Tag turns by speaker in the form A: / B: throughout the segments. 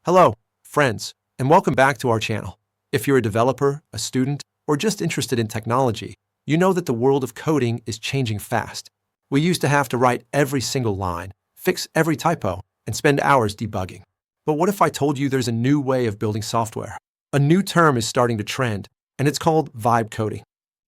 A: Hello, friends, and welcome back to our channel. If you're a developer, a student, or just interested in technology, you know that the world of coding is changing fast. We used to have to write every single line, fix every typo, and spend hours debugging. But what if I told you there's a new way of building software? A new term is starting to trend, and it's called vibe coding.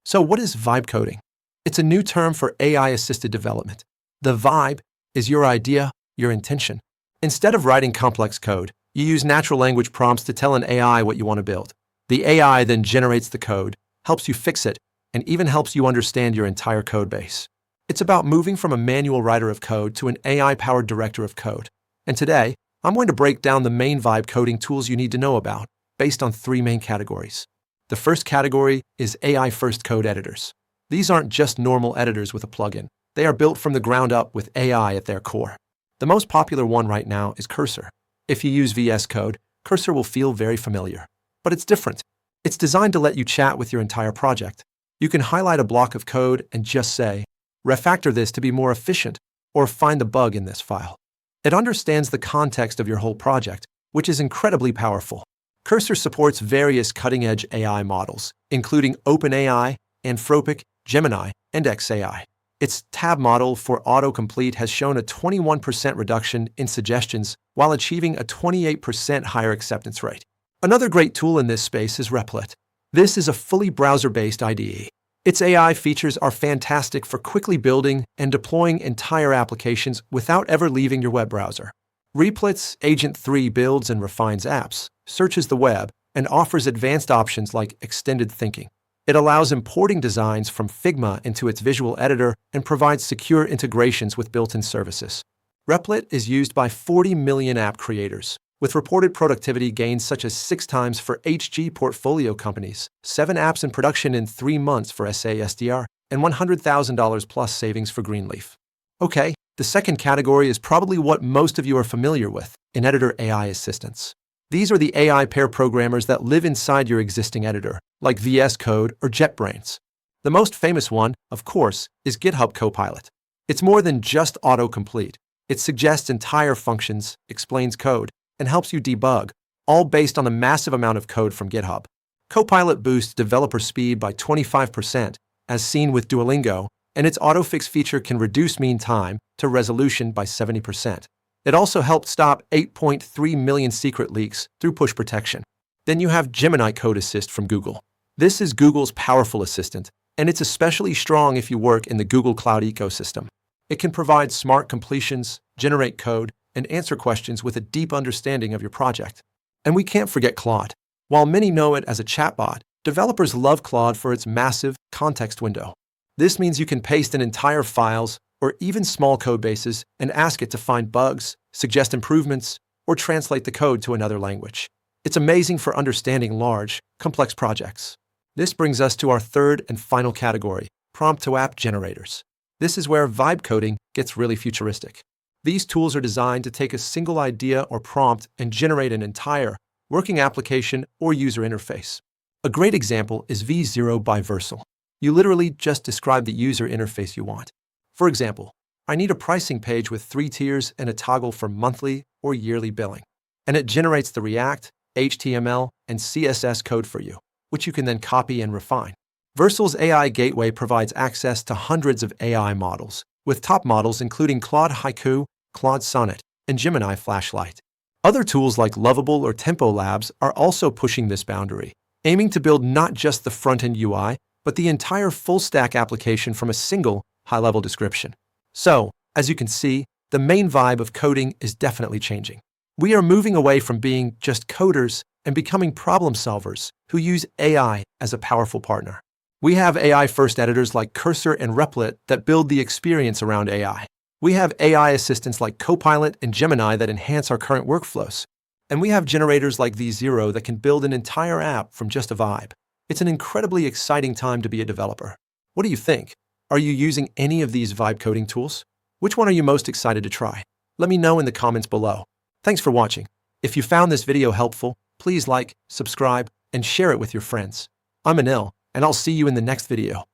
A: So what is vibe coding? It's a new term for AI-assisted development. The vibe is your idea, your intention. Instead of writing complex code, you use natural language prompts to tell an AI what you want to build. The AI then generates the code, helps you fix it, and even helps you understand your entire code base. It's about moving from a manual writer of code to an AI-powered director of code. And today, I'm going to break down the main vibe coding tools you need to know about, based on three main categories. The first category is AI-first code editors. These aren't just normal editors with a plugin. They are built from the ground up with AI at their core. The most popular one right now is Cursor. If you use VS Code, Cursor will feel very familiar. But it's different. It's designed to let you chat with your entire project. You can highlight a block of code and just say, refactor this to be more efficient, or find the bug in this file. It understands the context of your whole project, which is incredibly powerful. Cursor supports various cutting-edge AI models, including OpenAI, Anthropic, Gemini, and xAI. Its tab model for autocomplete has shown a 21% reduction in suggestions while achieving a 28% higher acceptance rate. Another great tool in this space is Replit. This is a fully browser-based IDE. Its AI features are fantastic for quickly building and deploying entire applications without ever leaving your web browser. Replit's Agent 3 builds and refines apps, searches the web, and offers advanced options like extended thinking. It allows importing designs from Figma into its visual editor and provides secure integrations with built-in services. Replit is used by 40 million app creators, with reported productivity gains such as 6 times for HG portfolio companies, 7 apps in production in 3 months for SASDR, and $100,000 plus savings for Greenleaf. Okay, the second category is probably what most of you are familiar with, in editor AI assistants. These are the AI pair programmers that live inside your existing editor, like VS Code or JetBrains. The most famous one, of course, is GitHub Copilot. It's more than just autocomplete. It suggests entire functions, explains code, and helps you debug, all based on a massive amount of code from GitHub. Copilot boosts developer speed by 25%, as seen with Duolingo, and its autofix feature can reduce mean time to resolution by 70%. It also helped stop 8.3 million secret leaks through push protection. Then you have Gemini Code Assist from Google. This is Google's powerful assistant, and it's especially strong if you work in the Google Cloud ecosystem. It can provide smart completions, generate code, and answer questions with a deep understanding of your project. And we can't forget Claude. While many know it as a chatbot, developers love Claude for its massive context window. This means you can paste in entire files or even small code bases and ask it to find bugs, suggest improvements, or translate the code to another language. It's amazing for understanding large, complex projects. This brings us to our third and final category, prompt-to-app generators. This is where vibe coding gets really futuristic. These tools are designed to take a single idea or prompt and generate an entire working application or user interface. A great example is V0 by Vercel. You literally just describe the user interface you want. For example, I need a pricing page with 3 tiers and a toggle for monthly or yearly billing. And it generates the React, HTML, and CSS code for you, which you can then copy and refine. Vercel's AI Gateway provides access to hundreds of AI models, with top models including Claude Haiku, Claude Sonnet, and Gemini Flashlight. Other tools like Lovable or Tempo Labs are also pushing this boundary, aiming to build not just the front-end UI, but the entire full-stack application from a single high-level description. So, as you can see, the main vibe of coding is definitely changing. We are moving away from being just coders and becoming problem solvers who use AI as a powerful partner. We have AI-first editors like Cursor and Replit that build the experience around AI. We have AI assistants like Copilot and Gemini that enhance our current workflows. And we have generators like V0 that can build an entire app from just a vibe. It's an incredibly exciting time to be a developer. What do you think? Are you using any of these vibe coding tools? Which one are you most excited to try? Let me know in the comments below. Thanks for watching. If you found this video helpful, please like, subscribe, and share it with your friends. I'm Anil, and I'll see you in the next video.